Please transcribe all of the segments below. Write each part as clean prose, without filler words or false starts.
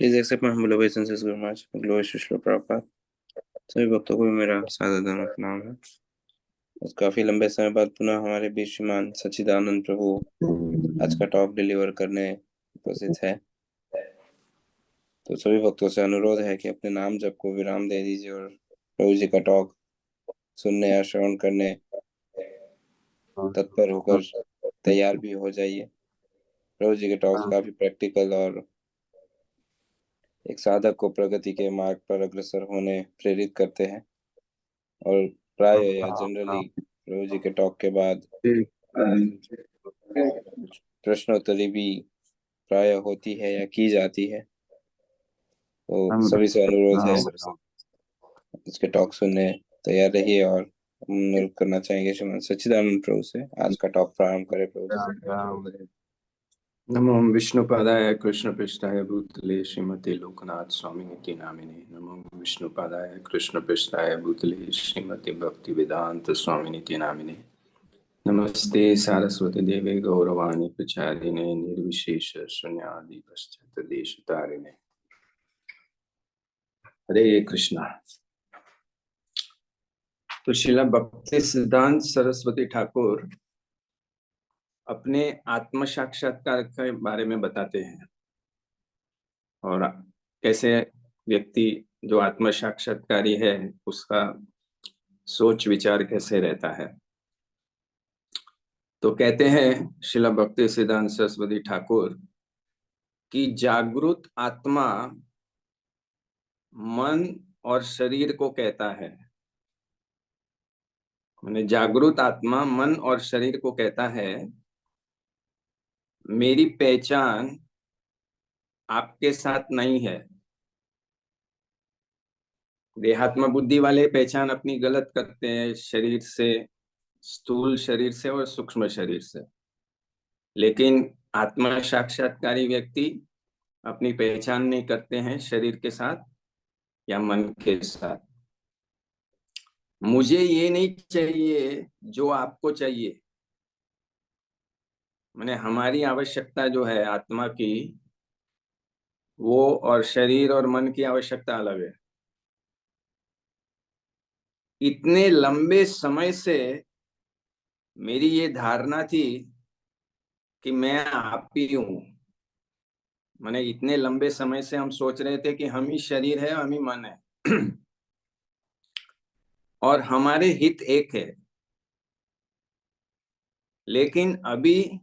Please accept my humble obeisances Guru Maharaj. Glory Shri Prabhupada. सभी भक्तों को भी मेरा सादर प्रणाम है। आज काफी लंबे समय बाद पुनः हमारे बीच श्रीमान सच्चिदानंद प्रभु आज का टॉक डिलीवर करने उपस्थित है। तो सभी भक्तों से अनुरोध है कि अपने नाम जप को विराम दे दीजिए और प्रभु जी का टॉक सुनने या श्रवण करने तत्पर होकर तैयार भी हो जाइए। प्रभु जी के टॉक्स काफी प्रैक्टिकल और एक साधक को प्रगति के मार्ग पर अग्रसर होने प्रेरित करते हैं। और प्राय या जनरली प्रभु जी के टॉक के बाद कुछ प्रश्नोत्तरी भी प्राय होती है या की जाती है। तो सभी से अनुरोध है इसके टॉक सुनने तैयार रहिए और अनुरोध करना चाहेंगे श्रीमान सच्चिदानंद प्रभु से आज का टॉक प्रारंभ करें प्रभु जी। नमो विष्णुपादाय कृष्ण पृष्ठाय भूतले श्रीमते लोकनाथ स्वामिनिति नामिने। नमो विष्णुपादाय कृष्ण पृष्ठाय भूतले श्रीमते भक्ति वेदांत स्वामिनिति नामिने। नमस्ते सारस्वती देवे गौरवाणी प्रचारिणे निर्विशेष शून्यादि पश्चात देशतारिणे। हरे कृष्णा। तो श्रीला भक्ति सिद्धांत सरस्वती ठाकुर अपने आत्म साक्षात्कार के बारे में बताते हैं और कैसे व्यक्ति जो आत्म साक्षात्कारी है उसका सोच विचार कैसे रहता है। तो कहते हैं श्रीला भक्ति सिद्धांत सरस्वती ठाकुर कि जागृत आत्मा मन और शरीर को कहता है। माने जागृत आत्मा मन और शरीर को कहता है मेरी पहचान आपके साथ नहीं है। देहात्म बुद्धि वाले पहचान अपनी गलत करते हैं शरीर से, स्थूल शरीर से और सूक्ष्म शरीर से। लेकिन आत्मा साक्षात्कारी व्यक्ति अपनी पहचान नहीं करते हैं शरीर के साथ या मन के साथ। मुझे ये नहीं चाहिए जो आपको चाहिए। माने हमारी आवश्यकता जो है आत्मा की, वो और शरीर और मन की आवश्यकता अलग है। इतने लंबे समय से मेरी ये धारणा थी कि मैं आप ही हूं। माने इतने लंबे समय से हम सोच रहे थे कि हम ही शरीर है, हम ही मन है और हमारे हित एक है। लेकिन अभी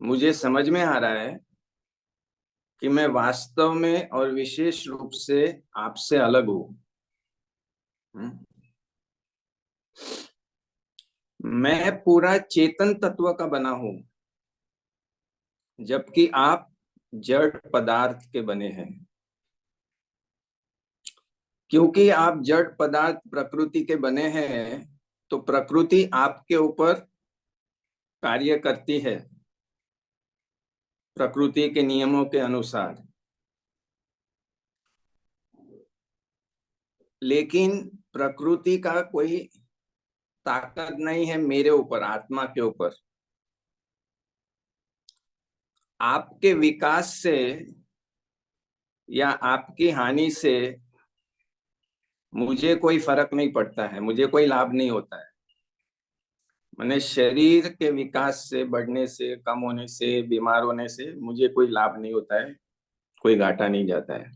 मुझे समझ में आ रहा है कि मैं वास्तव में और विशेष रूप से आपसे अलग हूं। मैं पूरा चेतन तत्व का बना हूं जबकि आप जड़ पदार्थ के बने हैं। क्योंकि आप जड़ पदार्थ प्रकृति के बने हैं तो प्रकृति आपके ऊपर कार्य करती है प्रकृति के नियमों के अनुसार। लेकिन प्रकृति का कोई ताकत नहीं है मेरे ऊपर, आत्मा के ऊपर। आपके विकास से या आपकी हानि से मुझे कोई फर्क नहीं पड़ता है, मुझे कोई लाभ नहीं होता है। मैंने शरीर के विकास से, बढ़ने से, कम होने से, बीमार होने से मुझे कोई लाभ नहीं होता है, कोई घाटा नहीं जाता है।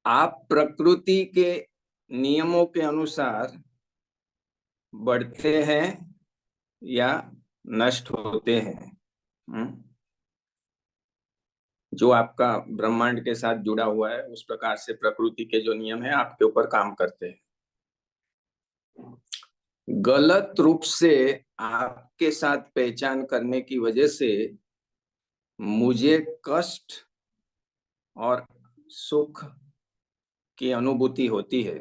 आप प्रकृति के नियमों के अनुसार बढ़ते हैं या नष्ट होते हैं। जो आपका ब्रह्मांड के साथ जुड़ा हुआ है उस प्रकार से प्रकृति के जो नियम है आपके ऊपर काम करते हैं। गलत रूप से आपके साथ पहचान करने की वजह से मुझे कष्ट और सुख की अनुभूति होती है।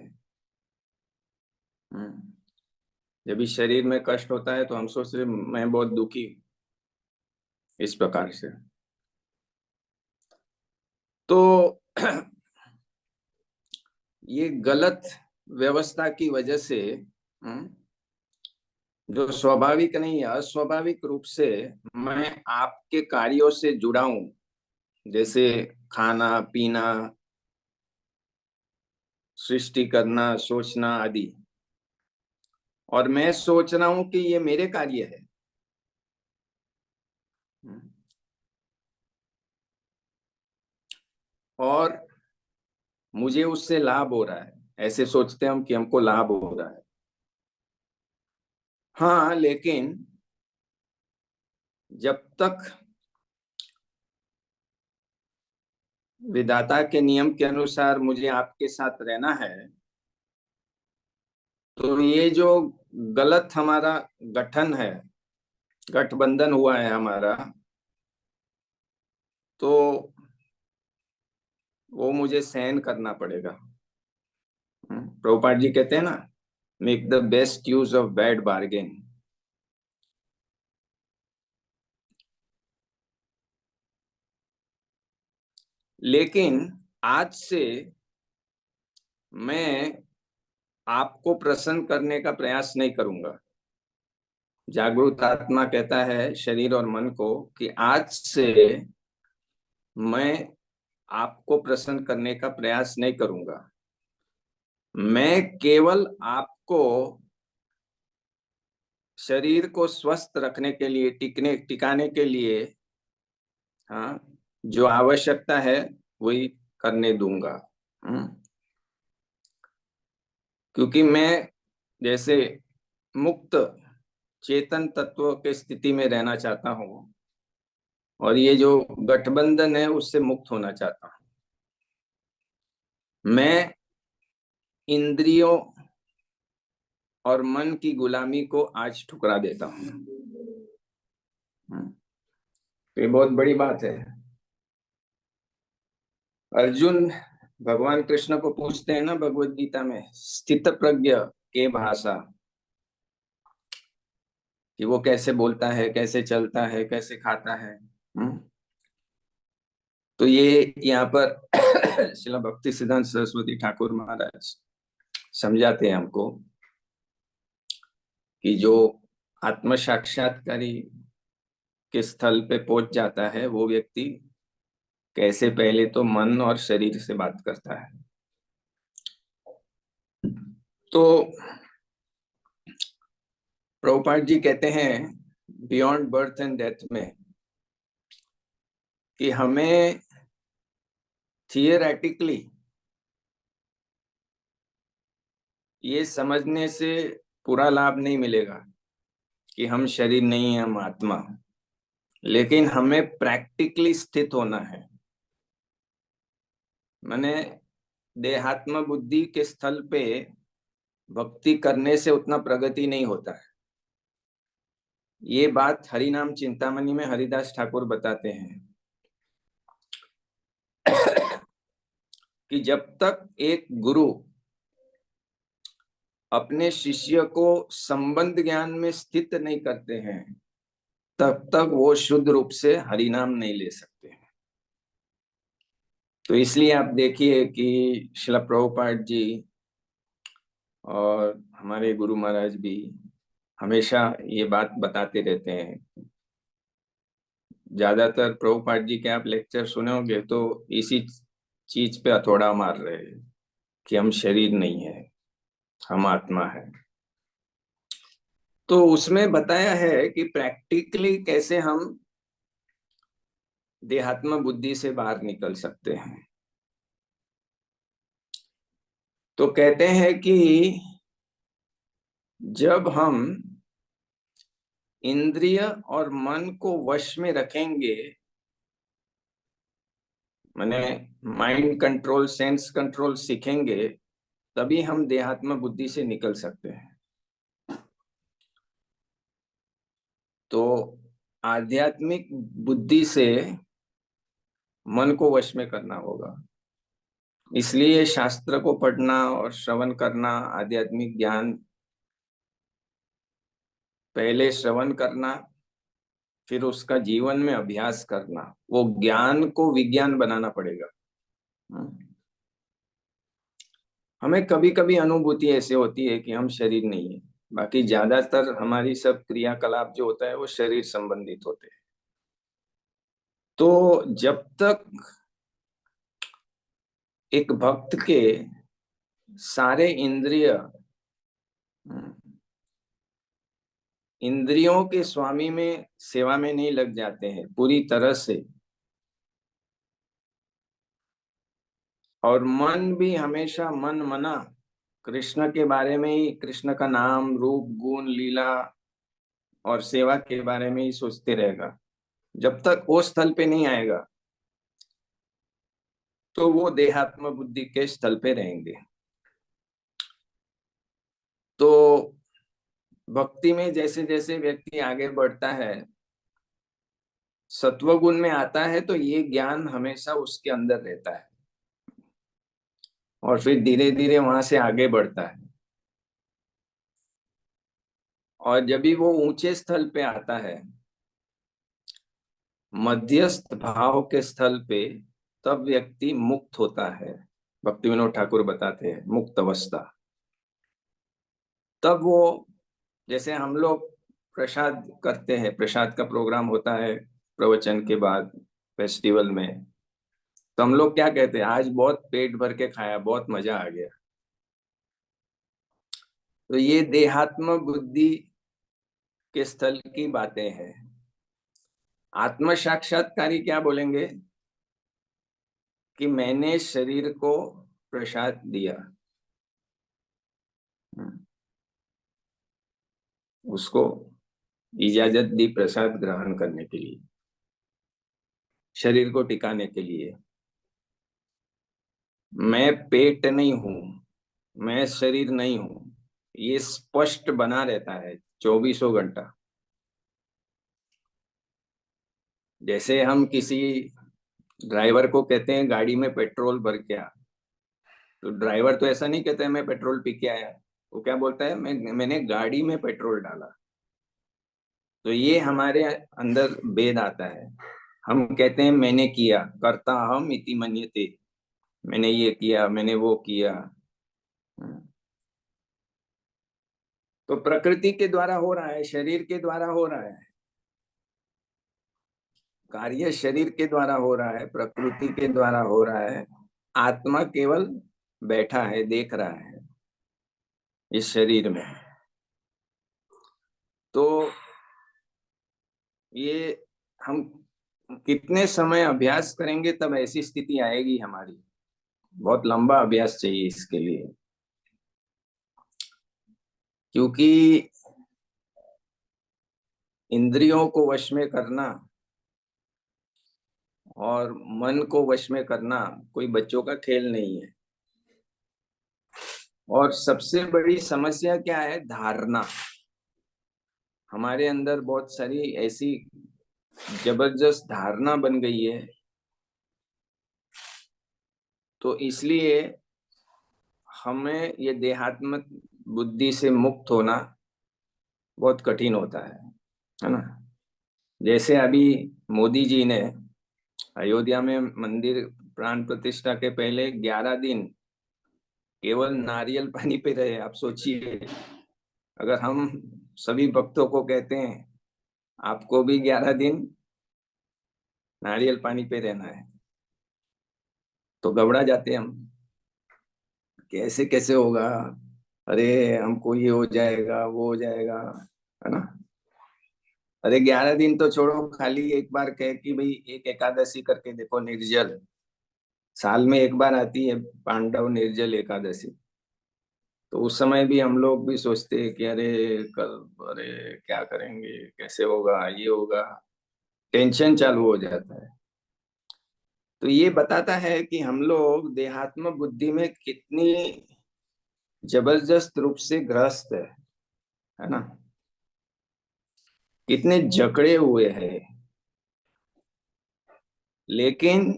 जब भी शरीर में कष्ट होता है तो हम सोचते हैं मैं बहुत दुखी, इस प्रकार से। तो ये गलत व्यवस्था की वजह से जो स्वाभाविक नहीं है, अस्वाभाविक रूप से मैं आपके कार्यों से जुड़ा हूं। जैसे खाना पीना, सृष्टि करना, सोचना आदि। और मैं सोच रहा हूं कि ये मेरे कार्य है। और मुझे उससे लाभ हो रहा है, ऐसे सोचते हैं हम कि हमको लाभ हो रहा है। हाँ, लेकिन जब तक विधाता के नियम के अनुसार मुझे आपके साथ रहना है, तो ये जो गलत हमारा गठन है, गठबंधन हुआ है हमारा, तो वो मुझे सहन करना पड़ेगा। प्रभुपाद जी कहते हैं ना, make the best use of bad bargain. लेकिन आज से मैं आपको प्रसन्न करने का प्रयास नहीं करूंगा। जागृत आत्मा कहता है शरीर और मन को कि आज से मैं आपको प्रसन्न करने का प्रयास नहीं करूंगा। मैं केवल आपको शरीर को स्वस्थ रखने के लिए, टिकाने के लिए, हाँ, जो आवश्यकता है वही करने दूंगा। क्योंकि मैं जैसे मुक्त चेतन तत्व के स्थिति में रहना चाहता हूं, और ये जो गठबंधन है उससे मुक्त होना चाहता हूं। मैं इंद्रियों और मन की गुलामी को आज ठुकरा देता हूं। ये बहुत बड़ी बात है। अर्जुन भगवान कृष्ण को पूछते हैं ना भगवत गीता में, स्थित प्रज्ञ के भाषा, कि वो कैसे बोलता है, कैसे चलता है, कैसे खाता है। तो ये यहाँ पर श्रील भक्ति सिद्धांत सरस्वती ठाकुर महाराज समझाते हैं हमको कि जो आत्म साक्षात्कारी के स्थल पे पहुंच जाता है वो व्यक्ति कैसे पहले तो मन और शरीर से बात करता है। तो प्रभुपाद जी कहते हैं बियॉन्ड बर्थ एंड डेथ में कि हमें थियरेटिकली ये समझने से पूरा लाभ नहीं मिलेगा कि हम शरीर नहीं है, हम आत्मा। लेकिन हमें प्रैक्टिकली स्थित होना है। मैंने देहात्म बुद्धि के स्थल पे भक्ति करने से उतना प्रगति नहीं होता है। ये बात हरिनाम चिंतामणि में हरिदास ठाकुर बताते हैं कि जब तक एक गुरु अपने शिष्य को संबंध ज्ञान में स्थित नहीं करते हैं, तब तक वो शुद्ध रूप से हरिनाम नहीं ले सकते हैं। तो इसलिए आप देखिए कि श्रील प्रभुपाद जी और हमारे गुरु महाराज भी हमेशा ये बात बताते रहते हैं। ज्यादातर प्रभुपाद जी के आप लेक्चर सुने होंगे तो इसी चीज पे हथौड़ा मार रहे हैं कि हम शरीर नहीं है, हम आत्मा है। तो उसमें बताया है कि प्रैक्टिकली कैसे हम देहात्म बुद्धि से बाहर निकल सकते हैं। तो कहते हैं कि जब हम इंद्रिय और मन को वश में रखेंगे, माने माइंड कंट्रोल, सेंस कंट्रोल सीखेंगे, तभी हम देहात्म बुद्धि से निकल सकते हैं। तो आध्यात्मिक बुद्धि से मन को वश में करना होगा। इसलिए शास्त्र को पढ़ना और श्रवण करना, आध्यात्मिक ज्ञान पहले श्रवण करना, फिर उसका जीवन में अभ्यास करना, वो ज्ञान को विज्ञान बनाना पड़ेगा। हमें कभी कभी अनुभूति ऐसे होती है कि हम शरीर नहीं है, बाकी ज्यादातर हमारी सब क्रियाकलाप जो होता है वो शरीर संबंधित होते हैं। तो जब तक एक भक्त के सारे इंद्रियों के स्वामी में सेवा में नहीं लग जाते हैं पूरी तरह से, और मन भी हमेशा मन मना कृष्ण के बारे में ही, कृष्ण का नाम रूप गुण लीला और सेवा के बारे में ही सोचते रहेगा, जब तक वो स्थल पे नहीं आएगा तो वो देहात्म बुद्धि के स्थल पे रहेंगे। तो भक्ति में जैसे जैसे व्यक्ति आगे बढ़ता है, सत्वगुण में आता है, तो ये ज्ञान हमेशा उसके अंदर रहता है और फिर धीरे धीरे वहां से आगे बढ़ता है। और जब भी वो ऊंचे स्थल पे आता है, मध्यस्थ भाव के स्थल पे, तब व्यक्ति मुक्त होता है। भक्ति विनोद ठाकुर बताते हैं मुक्त अवस्था। तब वो, जैसे हम लोग प्रसाद करते हैं, प्रसाद का प्रोग्राम होता है प्रवचन के बाद फेस्टिवल में, तो हम लोग क्या कहते हैं, आज बहुत पेट भर के खाया, बहुत मजा आ गया। तो ये देहात्म बुद्धि के स्थल की बातें हैं। आत्म साक्षात्कारी क्या बोलेंगे कि मैंने शरीर को प्रसाद दिया, उसको इजाजत दी प्रसाद ग्रहण करने के लिए, शरीर को टिकाने के लिए। मैं पेट नहीं हूं, मैं शरीर नहीं हूं, ये स्पष्ट बना रहता है 24 घंटा। जैसे हम किसी ड्राइवर को कहते हैं गाड़ी में पेट्रोल भर के आ, तो ड्राइवर तो ऐसा नहीं कहता है मैं पेट्रोल पी के आया, वो क्या बोलता है, मैंने गाड़ी में पेट्रोल डाला। तो ये हमारे अंदर भेद आता है। हम कहते हैं मैंने किया, करता हम इति मन्यते, मैंने ये किया, मैंने वो किया। तो प्रकृति के द्वारा हो रहा है, शरीर के द्वारा हो रहा है, कार्य शरीर के द्वारा हो रहा है, प्रकृति के द्वारा हो रहा है। आत्मा केवल बैठा है, देख रहा है इस शरीर में। तो ये हम कितने समय अभ्यास करेंगे तब ऐसी स्थिति आएगी हमारी। बहुत लंबा अभ्यास चाहिए इसके लिए, क्योंकि इंद्रियों को वश में करना और मन को वश में करना कोई बच्चों का खेल नहीं है। और सबसे बड़ी समस्या क्या है, धारणा। हमारे अंदर बहुत सारी ऐसी जबरदस्त धारणा बन गई है, तो इसलिए हमें ये देहात्मक बुद्धि से मुक्त होना बहुत कठिन होता है ना। जैसे अभी मोदी जी ने अयोध्या में मंदिर प्राण प्रतिष्ठा के पहले 11 दिन केवल नारियल पानी पे रहे। आप सोचिए, अगर हम सभी भक्तों को कहते हैं आपको भी 11 दिन नारियल पानी पे रहना है, तो घबरा जाते हैं हम, कैसे कैसे होगा, अरे हमको ये हो जाएगा वो हो जाएगा, है ना। अरे 11 दिन तो छोड़ो, खाली एक बार कह कि भाई एक एकादशी करके देखो, निर्जल, साल में एक बार आती है पांडव निर्जल एकादशी। तो उस समय भी हम लोग भी सोचते हैं कि अरे कल, अरे क्या करेंगे, कैसे होगा, ये होगा, टेंशन चालू हो जाता है। तो ये बताता है कि हम लोग देहात्म बुद्धि में कितनी जबरदस्त रूप से ग्रस्त है ना, कितने जकड़े हुए हैं। लेकिन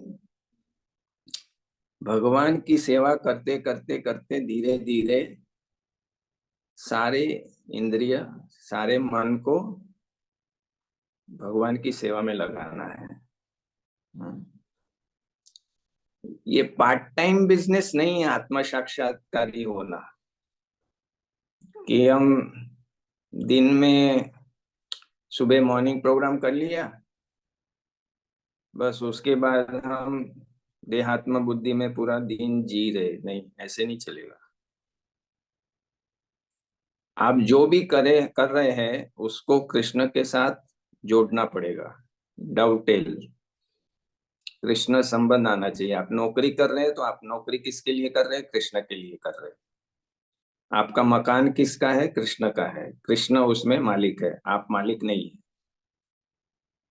भगवान की सेवा करते करते करते धीरे धीरे सारे इंद्रिय, सारे मन को भगवान की सेवा में लगाना है। ये पार्ट टाइम बिजनेस नहीं है आत्म साक्षात्कारी होना, कि हम दिन में सुबह मॉर्निंग प्रोग्राम कर लिया, बस उसके बाद हम देहात्म बुद्धि में पूरा दिन जी रहे, नहीं ऐसे नहीं चलेगा। आप जो भी कर रहे हैं उसको कृष्ण के साथ जोड़ना पड़ेगा। डवटेल, कृष्ण संबंध आना चाहिए। आप नौकरी कर रहे हैं तो आप नौकरी किसके लिए कर रहे हैं? कृष्ण के लिए कर रहे हैं। आपका मकान किसका है? कृष्ण का है। कृष्ण उसमें मालिक है, आप मालिक नहीं है।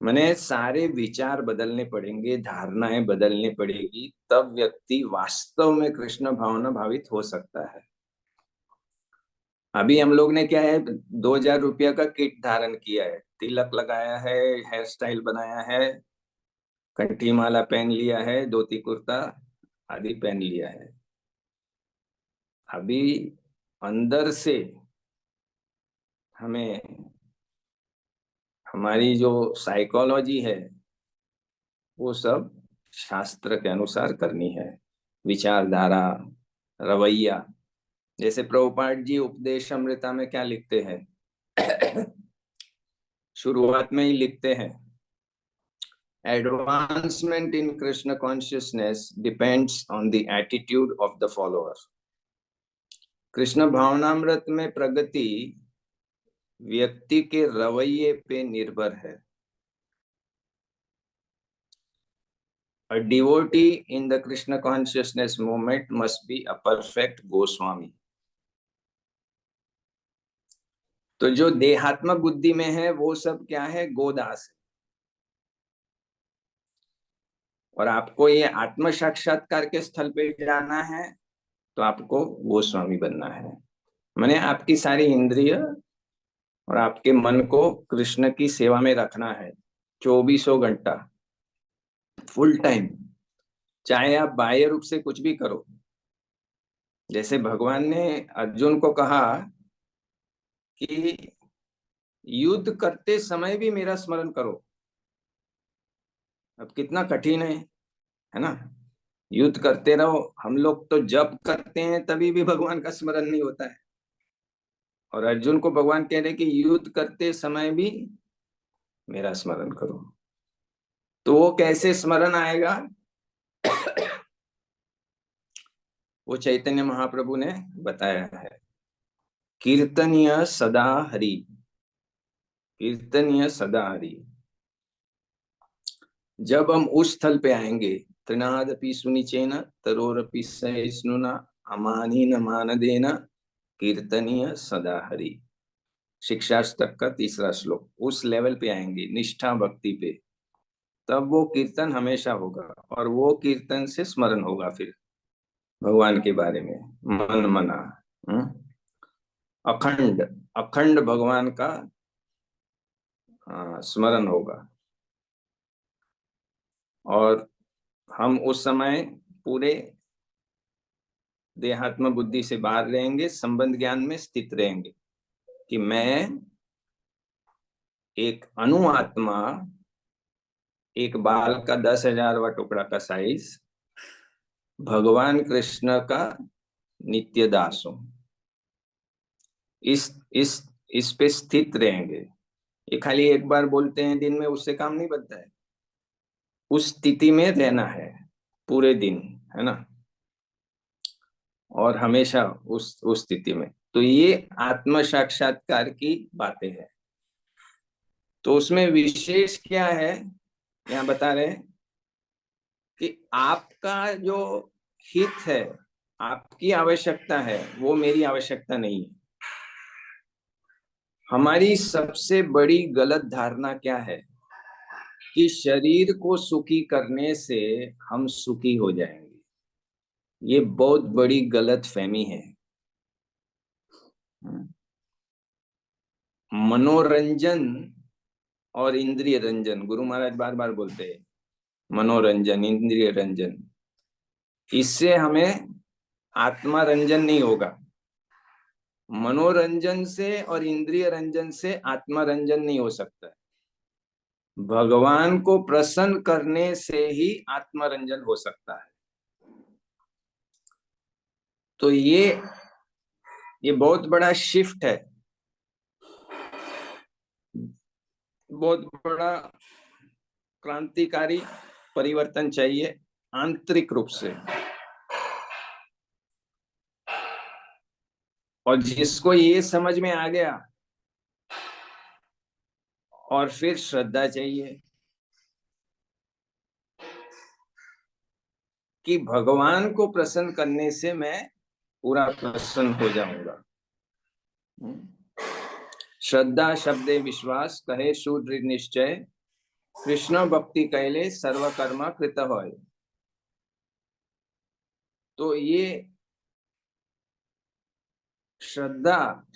मैंने सारे विचार बदलने पड़ेंगे, धारणाएं बदलनी पड़ेगी, तब व्यक्ति वास्तव में कृष्ण भावना भावित हो सकता है। अभी हम लोग ने क्या है, 2,000 रुपया का किट धारण किया है, तिलक लगाया है, हेयर स्टाइल बनाया है, कंठी माला पहन लिया है, धोती कुर्ता आदि पहन लिया है। अभी अंदर से हमें हमारी जो साइकोलॉजी है वो सब शास्त्र के अनुसार करनी है। विचारधारा, रवैया। जैसे प्रभुपाद जी उपदेश अमृता में क्या लिखते हैं? शुरुआत में ही लिखते हैं, advancement in Krishna consciousness depends on the attitude of the follower. Krishna भावनामृत में प्रगति व्यक्ति के रवैये पे निर्भर है। A devotee in the Krishna consciousness movement must be a perfect Goswami. तो जो देहात्मक बुद्धि में है वो सब क्या है? गोदास है। और आपको ये आत्म साक्षात्कार के स्थल पे जाना है तो आपको गोस्वामी बनना है। मैंने आपकी सारी इंद्रिय और आपके मन को कृष्ण की सेवा में रखना है, 24 घंटा, फुल टाइम। चाहे आप बाह्य रूप से कुछ भी करो। जैसे भगवान ने अर्जुन को कहा कि युद्ध करते समय भी मेरा स्मरण करो। अब कितना कठिन है ना? युद्ध करते रहो। हम लोग तो जब करते हैं तभी भी भगवान का स्मरण नहीं होता है, और अर्जुन को भगवान कह रहे कि युद्ध करते समय भी मेरा स्मरण करो। तो वो कैसे स्मरण आएगा? वो चैतन्य महाप्रभु ने बताया है, कीर्तनीय सदा हरि, कीर्तनीय सदा हरि। जब हम उस स्थल पे आएंगे, त्रिनादपि सुनिचेन तरोरपि सहिष्णुना अमानीन मानदेन कीर्तनीय सदा हरि। शिक्षाष्टक का 3रा श्लोक। उस लेवल पे आएंगे, निष्ठा भक्ति पे, तब वो कीर्तन हमेशा होगा, और वो कीर्तन से स्मरण होगा फिर भगवान के बारे में मन मना। अखंड अखंड भगवान का स्मरण होगा। और हम उस समय पूरे देहात्म बुद्धि से बाहर रहेंगे, संबंध ज्ञान में स्थित रहेंगे कि मैं एक अणु आत्मा, एक बाल का 10,000वां टुकड़ा का साइज, भगवान कृष्ण का नित्य दास हूं। इस इस इस पे स्थित रहेंगे। ये खाली एक बार बोलते हैं दिन में, उससे काम नहीं बनता है। उस स्थिति में रहना है पूरे दिन, है ना? और हमेशा उस स्थिति में। तो ये आत्म साक्षात्कार की बातें हैं। तो उसमें विशेष क्या है, यहाँ बता रहे हैं कि आपका जो हित है, आपकी आवश्यकता है, वो मेरी आवश्यकता नहीं है। हमारी सबसे बड़ी गलत धारणा क्या है कि शरीर को सुखी करने से हम सुखी हो जाएंगे। ये बहुत बड़ी गलत फहमी है। मनोरंजन और इंद्रिय रंजन, गुरु महाराज बार बार बोलते हैं, मनोरंजन, इंद्रिय रंजन, इससे हमें आत्मा रंजन नहीं होगा। मनोरंजन से और इंद्रिय रंजन से आत्मा रंजन नहीं हो सकता है। भगवान को प्रसन्न करने से ही आत्मरंजन हो सकता है। तो ये बहुत बड़ा शिफ्ट है, बहुत बड़ा क्रांतिकारी परिवर्तन चाहिए आंतरिक रूप से। और जिसको ये समझ में आ गया, और फिर श्रद्धा चाहिए कि भगवान को प्रसन्न करने से मैं पूरा प्रसन्न हो जाऊंगा। श्रद्धा शब्दे विश्वास, कहे सुदृढ़ निश्चय, कृष्ण भक्ति कैले सर्व कर्म कृत होय। तो ये श्रद्धा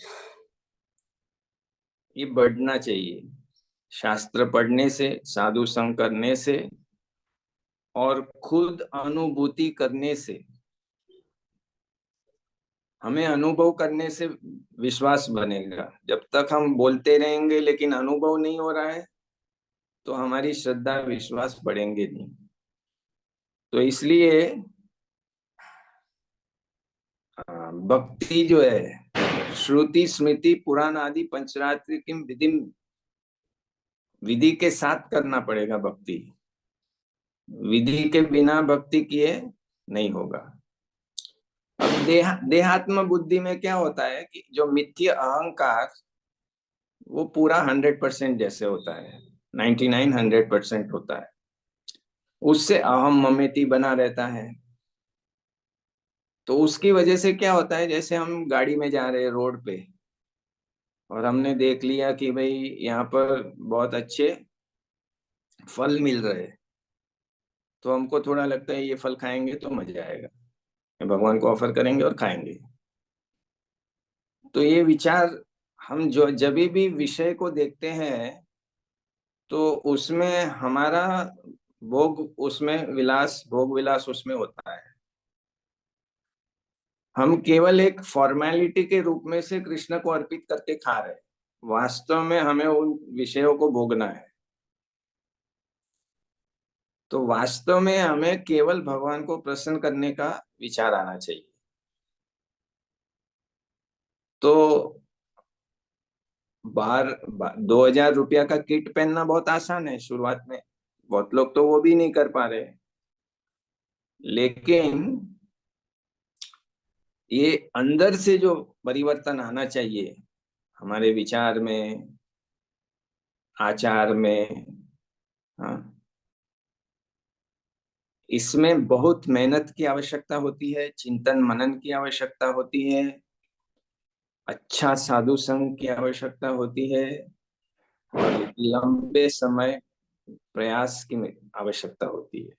ये बढ़ना चाहिए शास्त्र पढ़ने से, साधु संग करने से और खुद अनुभूति करने से। हमें अनुभव करने से विश्वास बनेगा। जब तक हम बोलते रहेंगे लेकिन अनुभव नहीं हो रहा है तो हमारी श्रद्धा विश्वास बढ़ेंगे नहीं। तो इसलिए भक्ति जो है श्रुति स्मृति पुराण आदि पंचरात्रि की विधि के साथ करना पड़ेगा। भक्ति विधि के बिना भक्ति किए नहीं होगा। अब देहात्म बुद्धि में क्या होता है कि जो मिथ्य अहंकार वो पूरा 100% जैसे होता है, 99-100% होता है, उससे अहम ममेती बना रहता है। तो उसकी वजह से क्या होता है, जैसे हम गाड़ी में जा रहे हैं रोड पे और हमने देख लिया कि भाई यहाँ पर बहुत अच्छे फल मिल रहे हैं, तो हमको थोड़ा लगता है ये फल खाएंगे तो मजा आएगा, भगवान को ऑफर करेंगे और खाएंगे। तो ये विचार हम जो जब भी विषय को देखते हैं तो उसमें हमारा उसमें भोग विलास उसमें होता है। हम केवल एक फॉर्मेलिटी के रूप में से कृष्ण को अर्पित करके खा रहे हैं, वास्तव में हमें उन विषयों को भोगना है। तो वास्तव में हमें केवल भगवान को प्रसन्न करने का विचार आना चाहिए। तो 2,000 रुपया का किट पहनना बहुत आसान है शुरुआत में, बहुत लोग तो वो भी नहीं कर पा रहे। लेकिन ये अंदर से जो परिवर्तन आना चाहिए हमारे विचार में, आचार में, हाँ, इसमें बहुत मेहनत की आवश्यकता होती है, चिंतन मनन की आवश्यकता होती है, अच्छा साधु संग की आवश्यकता होती है और लंबे समय प्रयास की आवश्यकता होती है।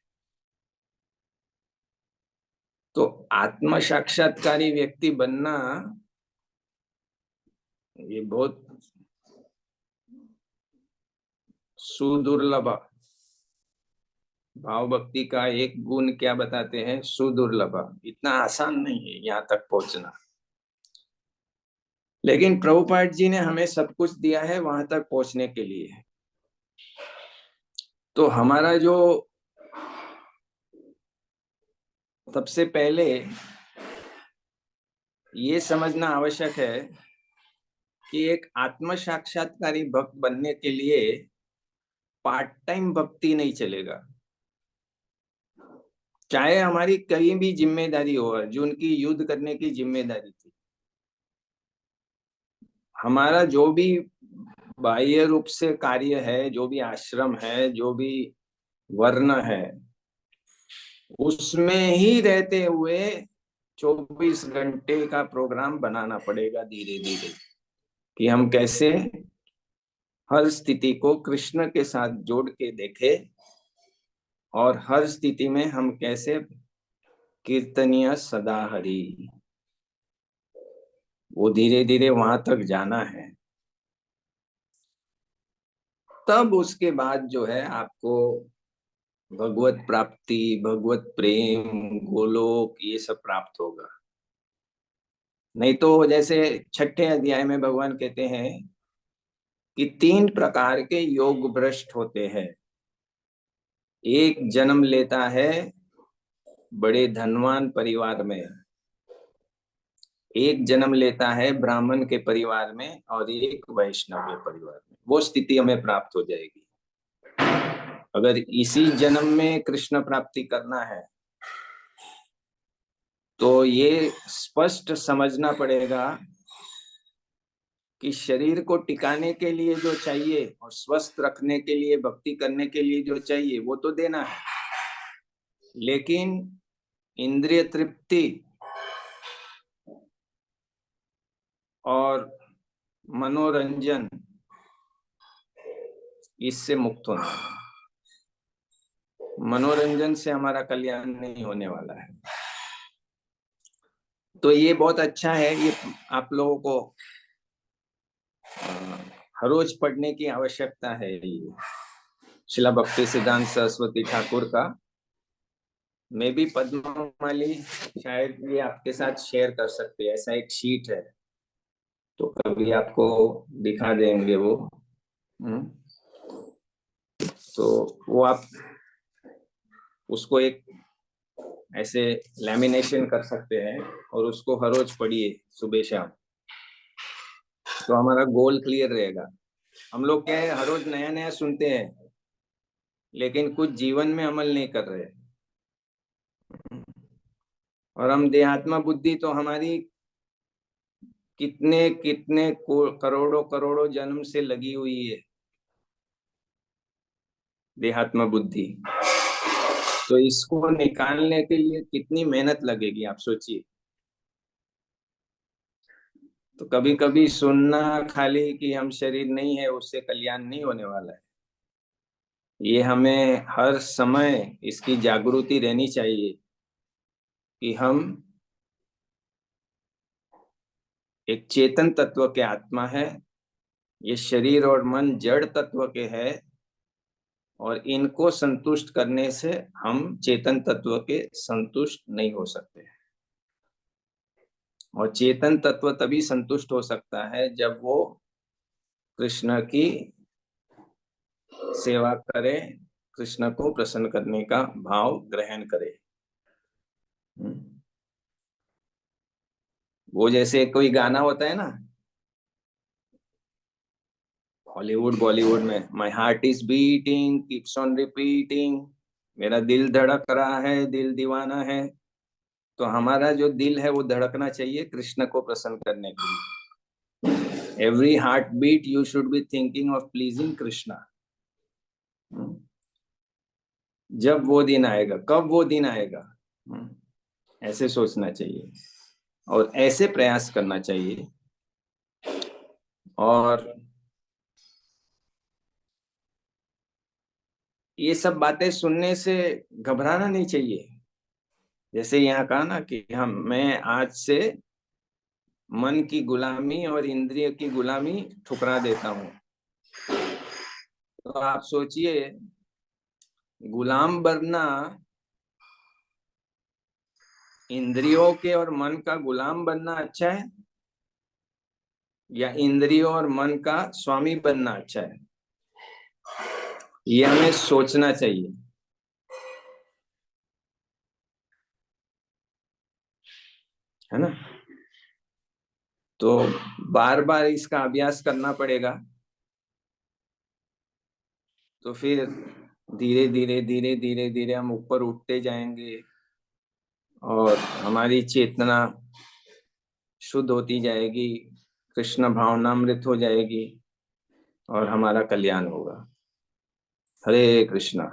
तो आत्म साक्षात्कारी व्यक्ति बनना ये बहुत सुदुर्लभ। भाव भक्ति का एक गुण क्या बताते हैं, सुदुर्लभ। इतना आसान नहीं है यहाँ तक पहुंचना, लेकिन प्रभुपाद जी ने हमें सब कुछ दिया है वहां तक पहुंचने के लिए। तो हमारा जो सबसे पहले ये समझना आवश्यक है कि एक आत्म साक्षात्कारी भक्त बनने के लिए पार्ट टाइम भक्ति नहीं चलेगा। चाहे हमारी कहीं भी जिम्मेदारी हो, अर्जुन की युद्ध करने की जिम्मेदारी थी, हमारा जो भी बाह्य रूप से कार्य है, जो भी आश्रम है, जो भी वर्ण है, उसमें ही रहते हुए 24 घंटे का प्रोग्राम बनाना पड़ेगा धीरे धीरे, कि हम कैसे हर स्थिति को कृष्ण के साथ जोड़ के देखें और हर स्थिति में हम कैसे कीर्तनीय सदा हरि, वो धीरे धीरे वहां तक जाना है। तब उसके बाद जो है आपको भगवत प्राप्ति, भगवत प्रेम, गोलोक ये सब प्राप्त होगा। नहीं तो जैसे 6ठे अध्याय में भगवान कहते हैं कि 3 प्रकार के योग भ्रष्ट होते हैं। एक जन्म लेता है बड़े धनवान परिवार में, एक जन्म लेता है ब्राह्मण के परिवार में और एक वैष्णव के परिवार में। वो स्थिति हमें प्राप्त हो जाएगी। अगर इसी जन्म में कृष्ण प्राप्ति करना है तो ये स्पष्ट समझना पड़ेगा कि शरीर को टिकाने के लिए जो चाहिए और स्वस्थ रखने के लिए, भक्ति करने के लिए जो चाहिए वो तो देना है, लेकिन इंद्रिय तृप्ति और मनोरंजन इससे मुक्त होना है। मनोरंजन से हमारा कल्याण नहीं होने वाला है। तो ये बहुत अच्छा है, ये आप लोगों को हर रोज पढ़ने की आवश्यकता है। ये श्रील भक्ति सिद्धांत सरस्वती ठाकुर का, मैं भी पद्मामाली शायद ये आपके साथ शेयर कर सकते हैं, ऐसा एक शीट है तो कभी आपको दिखा देंगे वो। तो वो आप उसको एक ऐसे लैमिनेशन कर सकते हैं और उसको हर रोज पढ़िए सुबह शाम, तो हमारा गोल क्लियर रहेगा। हम लोग क्या है, हर रोज नया नया सुनते हैं लेकिन कुछ जीवन में अमल नहीं कर रहे। और हम देहात्मा बुद्धि तो हमारी कितने कितने करोड़ों करोड़ों जन्म से लगी हुई है देहात्मा बुद्धि। तो इसको निकालने के लिए कितनी मेहनत लगेगी आप सोचिए। तो कभी कभी सुनना खाली कि हम शरीर नहीं है उससे कल्याण नहीं होने वाला है। ये हमें हर समय इसकी जागृति रहनी चाहिए कि हम एक चेतन तत्व के आत्मा है, ये शरीर और मन जड़ तत्व के है, और इनको संतुष्ट करने से हम चेतन तत्व के संतुष्ट नहीं हो सकते। और चेतन तत्व तभी संतुष्ट हो सकता है जब वो कृष्ण की सेवा करे, कृष्ण को प्रसन्न करने का भाव ग्रहण करे। वो जैसे कोई गाना होता है ना हॉलीवुड बॉलीवुड में, my heart is beating keeps on repeating, मेरा दिल धड़क रहा है, दिल दीवाना है। तो हमारा जो दिल है वो धड़कना चाहिए कृष्ण को प्रसन्न करने के लिए। Every heartbeat you should be thinking of pleasing Krishna. जब वो दिन आएगा, कब वो दिन आएगा, ऐसे सोचना चाहिए और ऐसे प्रयास करना चाहिए। और ये सब बातें सुनने से घबराना नहीं चाहिए। जैसे यहाँ कहा ना कि मैं आज से मन की गुलामी और इंद्रिय की गुलामी ठुकरा देता हूं। तो आप सोचिए, गुलाम बनना, इंद्रियों के और मन का गुलाम बनना अच्छा है या इंद्रियों और मन का स्वामी बनना अच्छा है? ये हमें सोचना चाहिए, है ना। तो बार बार इसका अभ्यास करना पड़ेगा, तो फिर धीरे धीरे धीरे धीरे धीरे हम ऊपर उठते जाएंगे और हमारी चेतना शुद्ध होती जाएगी, कृष्ण भावनामृत हो जाएगी और हमारा कल्याण होगा। हरे कृष्णा।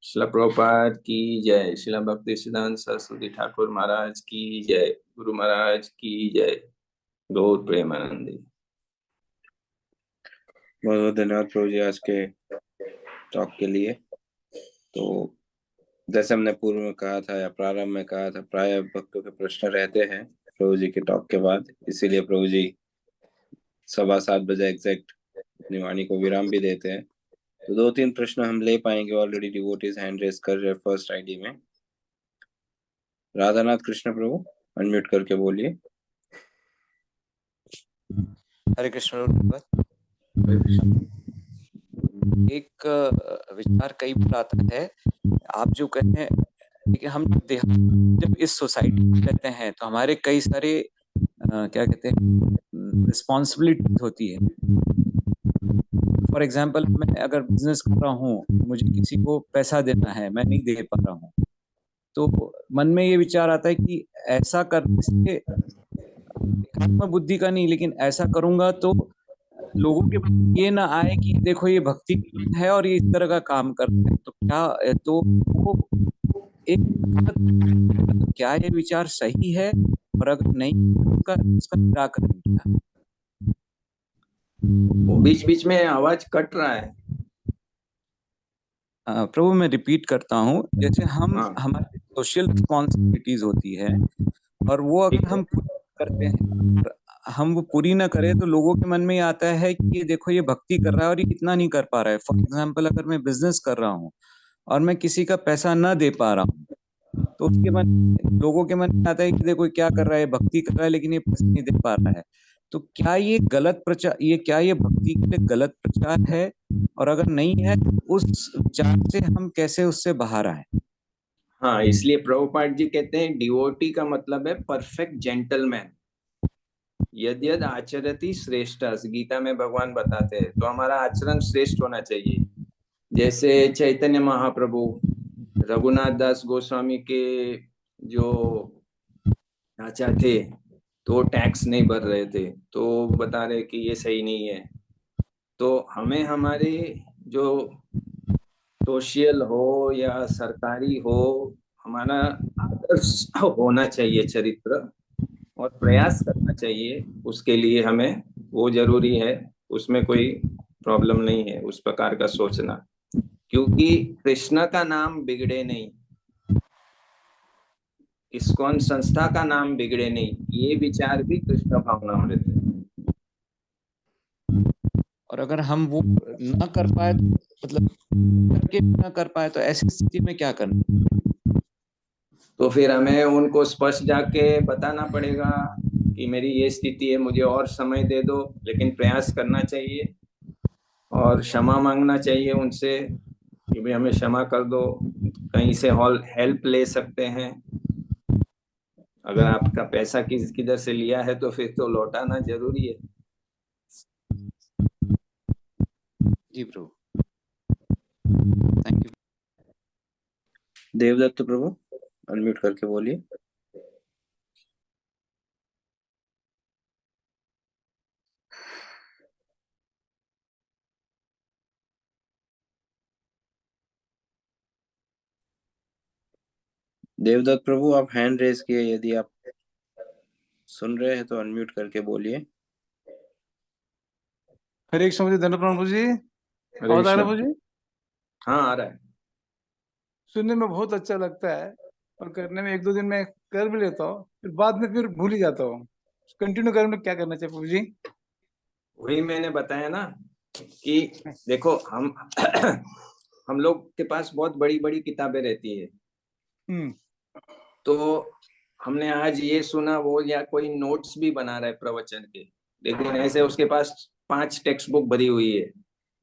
श्रील प्रभुपाद की जय। श्रील भक्ति सिद्धांत सरस्वती ठाकुर महाराज की जय। गुरु महाराज की जय। गौर प्रेमानंदी। बहुत बहुत धन्यवाद प्रभु जी आज के टॉक के लिए। तो जैसे हमने पूर्व में कहा था या प्रारंभ में कहा था, प्राय भक्तों के प्रश्न रहते हैं प्रभु जी के टॉक के बाद, इसीलिए प्रभु जी 7:15 एग्जैक्ट अपनी वाणी को विराम भी देते हैं। तो 2-3 प्रश्न हम ले पाएंगे। ऑलरेडी डिवोटीज हैंड रेस कर रहे फर्स्ट आईडी में। राधानाथ कृष्ण प्रभु अनम्यूट करके बोलिए। हरे कृष्ण। एक विचार कई बार आता है, आप जो कहें कि हम जब इस सोसाइटी में रहते हैं तो हमारे कई सारे क्या कहते हैं रिस्पॉन्सिबिलिटीज होती है। फॉर एग्जाम्पल मैं अगर बिजनेस कर रहा हूँ, मुझे किसी को पैसा देना है, मैं नहीं दे पा रहा हूँ, तो मन में ये विचार आता है कि ऐसा करने से, एकात्म बुद्धि का नहीं, लेकिन ऐसा करूंगा तो लोगों के मन में ये ना आए कि देखो ये भक्ति है और ये इस तरह का काम करते हैं, तो क्या, तो वो एक तो क्या ये विचार सही है, और अगर नहीं तो उसका उसका निराकरण क्या? बीच बीच में आवाज कट रहा है। प्रभु मैं रिपीट करता हूँ, जैसे हम हाँ हमारी सोशल रिस्पॉन्सिबिलिटीज होती है, और वो ठीक अगर है। हम पूरी करते हैं, और हम वो पूरी ना करें, तो लोगों के मन में ये आता है कि ये देखो ये भक्ति कर रहा है और ये इतना नहीं कर पा रहा है। फॉर एग्जाम्पल अगर मैं बिजनेस कर रहा हूँ और मैं किसी का पैसा ना दे पा रहा हूँ, तो उसके मन लोगों के मन में आता है कि देखो ये क्या कर रहा है, भक्ति कर रहा है लेकिन ये पैसे नहीं दे पा रहा है। तो क्या ये गलत प्रचार, ये क्या ये भक्ति के लिए गलत प्रचार है? और अगर नहीं है तो उस विचार से हम कैसे उससे बाहर आए? हाँ, इसलिए प्रभुपाद जी कहते हैं डिवोटी का मतलब है परफेक्ट जेंटलमैन। यद यद आचरति श्रेष्ठ, गीता में भगवान बताते हैं, तो हमारा आचरण श्रेष्ठ होना चाहिए। जैसे चैतन्य महाप्रभु, रघुनाथ दास गोस्वामी के जो चाचा थे, तो टैक्स नहीं भर रहे थे, तो बता रहे कि ये सही नहीं है। तो हमें हमारे जो सोशल हो या सरकारी हो, हमारा आदर्श होना चाहिए चरित्र, और प्रयास करना चाहिए उसके लिए हमें, वो जरूरी है। उसमें कोई प्रॉब्लम नहीं है उस प्रकार का सोचना, क्योंकि कृष्ण का नाम बिगड़े नहीं, इस्कॉन संस्था का नाम बिगड़े नहीं, ये विचार भी कृष्ण भावनामृत है। और अगर हम वो ना कर पाए, मतलब करके ना कर पाए, तो ऐसी स्थिति में क्या करना? तो फिर हमें उनको स्पष्ट जाके बताना पड़ेगा कि मेरी ये स्थिति है, मुझे और समय दे दो, लेकिन प्रयास करना चाहिए और क्षमा मांगना चाहिए उनसे कि भाई हमें क्षमा कर दो। कहीं से हेल्प ले सकते हैं। अगर आपका पैसा किधर से लिया है तो फिर तो लौटाना जरूरी है। जी प्रभु, थैंक यू। देवदत्त प्रभु अनम्यूट करके बोलिए। देवदत्त प्रभु आप हैंड रेज किए, यदि आप सुन रहे हैं तो अनम्यूट करके बोलिए। हरे कृष्ण जी, धन्य प्रभु जी। हरे आवाज आ रहा कृष्ण। है प्रभु जी? हाँ, आ रहा है। सुनने में बहुत अच्छा लगता है, और करने में एक दो दिन में कर भी लेता हूँ, फिर बाद में फिर भूल ही जाता हूँ। कंटिन्यू करने में क्या करना चाहिए प्रभु जी? वही मैंने बताया ना कि देखो हम हम लोग के पास बहुत बड़ी बड़ी किताबें रहती है, हम्म। तो हमने आज ये सुना वो, या कोई नोट्स भी बना रहा है प्रवचन के, लेकिन ऐसे उसके पास 5 टेक्स्ट बुक भरी हुई है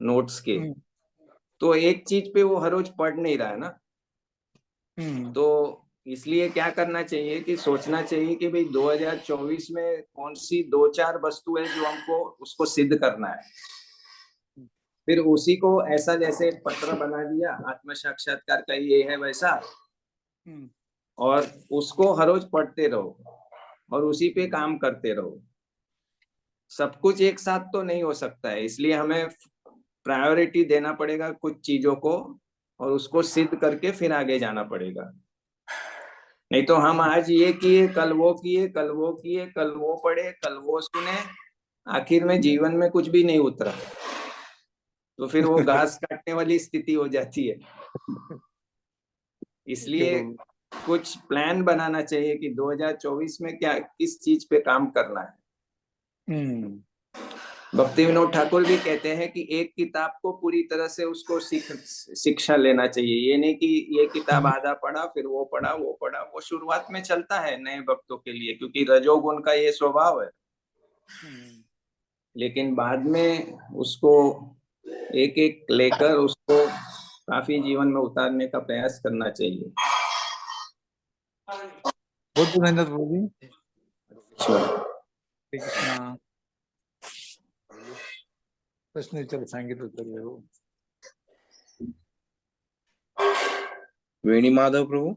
नोट्स के, हम्म। तो एक चीज पे वो हर रोज पढ़ नहीं रहा है ना। हम्म। तो इसलिए क्या करना चाहिए कि सोचना चाहिए कि भाई 2024 में कौन सी 2-4 वस्तु है जो हमको उसको सिद्ध करना है, फिर उसी को ऐसा जैसे पत्र बना दिया आत्म साक्षात्कार का ये है वैसा, हम्म। और उसको हर रोज पढ़ते रहो और उसी पे काम करते रहो। सब कुछ एक साथ तो नहीं हो सकता है, इसलिए हमें प्रायोरिटी देना पड़ेगा कुछ चीजों को, और उसको सिद्ध करके फिर आगे जाना पड़ेगा। नहीं तो हम आज ये किए, कल वो किए, कल वो किए, कल वो पढ़े, कल वो सुने, आखिर में जीवन में कुछ भी नहीं उतरा, तो फिर वो घास काटने वाली स्थिति हो जाती है। ठीक है इसलिए प्रभु। कुछ प्लान बनाना चाहिए कि 2024 में क्या किस चीज पे काम करना है। हम्म। भक्ति विनोद ठाकुर भी कहते हैं कि एक किताब को पूरी तरह से उसको शिक्षा लेना चाहिए, ये नहीं कि ये किताब आधा पढ़ा फिर वो पढ़ा वो पढ़ा। वो शुरुआत में चलता है नए भक्तों के लिए, क्योंकि रजोगुण का ये स्वभाव है, हम्म। लेकिन बाद में उसको एक एक लेकर उसको काफी जीवन में उतारने का प्रयास करना चाहिए। बहुत बहुत धन्यवाद प्रभु जी। अच्छा। हरे कृष्णा। प्रश्न विचार सांगितलं तरी हो. वेणी माधव प्रभु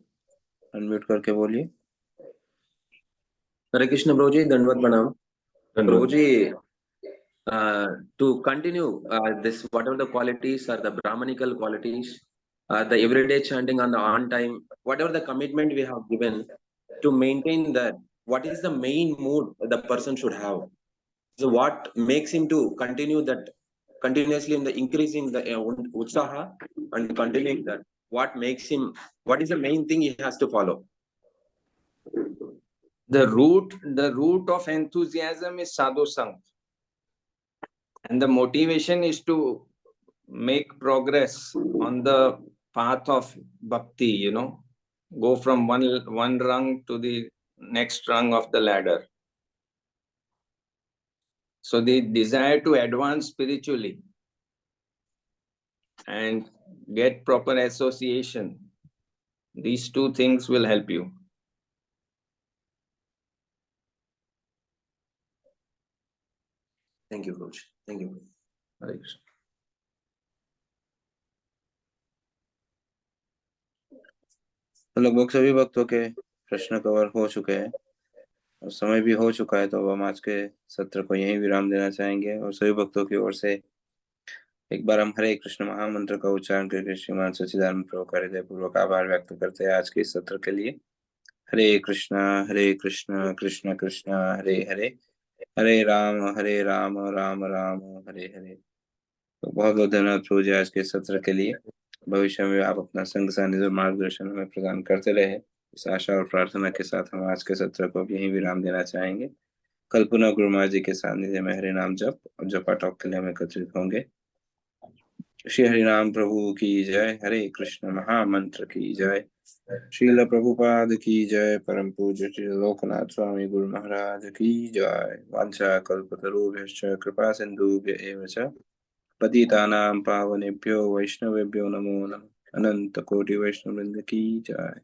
अनम्यूट करके बोलिए. हरे कृष्ण प्रभु जी, दंडवत प्रणाम प्रभु जी. To continue this, whatever the qualities are the Brahmanical qualities, the everyday chanting on the on time, whatever the commitment we have given to maintain that, what is the main mood the person should have? So what makes him to continue that continuously in the increasing the utsaha and continuing that? What makes him? What is the main thing he has to follow? The root of enthusiasm is sadhu sang, and the motivation is to make progress on the path of bhakti. Go from one rung to the next rung of the ladder. So the desire to advance spiritually and get proper association, these two things will help you. Thank you, Prabhuji. Thank you. हरे कृष्ण. तो लगभग सभी भक्तों के प्रश्न cover हो चुके हैं और समय भी हो चुका है, तो अब हम आज के सत्र को यहीं विराम देना चाहेंगे. और सभी भक्तों की ओर से एक बार हम हरे कृष्ण महामंत्र का उच्चारण करके श्रीमान सच्चिदानंद प्रभु का हृदय पूर्वक आभार व्यक्त करते हैं आज के इस सत्र के लिए. हरे कृष्ण कृष्ण कृष्ण हरे हरे, हरे राम राम राम हरे हरे. तो बहुत बहुत धन्यवाद प्रभु जी आज के सत्र के लिए. भविष्य में आप अपना संग सानिध्य मार्गदर्शन हमें प्रदान करते रहे, इस आशा और प्रार्थना के साथ हम आज के सत्र को यहीं विराम देना चाहेंगे. कल पुनः गुरु महाराज जी के सानिध्य में हरे नाम जप और जपा टॉक के लिए हम एकत्रित होंगे. श्री हरिनाम प्रभु की जय. हरे कृष्ण महामंत्र की जय. श्रील प्रभुपाद की जय. परम पूज्य श्री लोकनाथ स्वामी गुरु महाराज की जय. वांछा कल्पतरुभ्यश्च कृपा सिंधुभ्य एव च पतितानां पावनेभ्यो वैष्णवेभ्यो नमो नमः. अनंत कोटि वैष्णव वृंद की जय.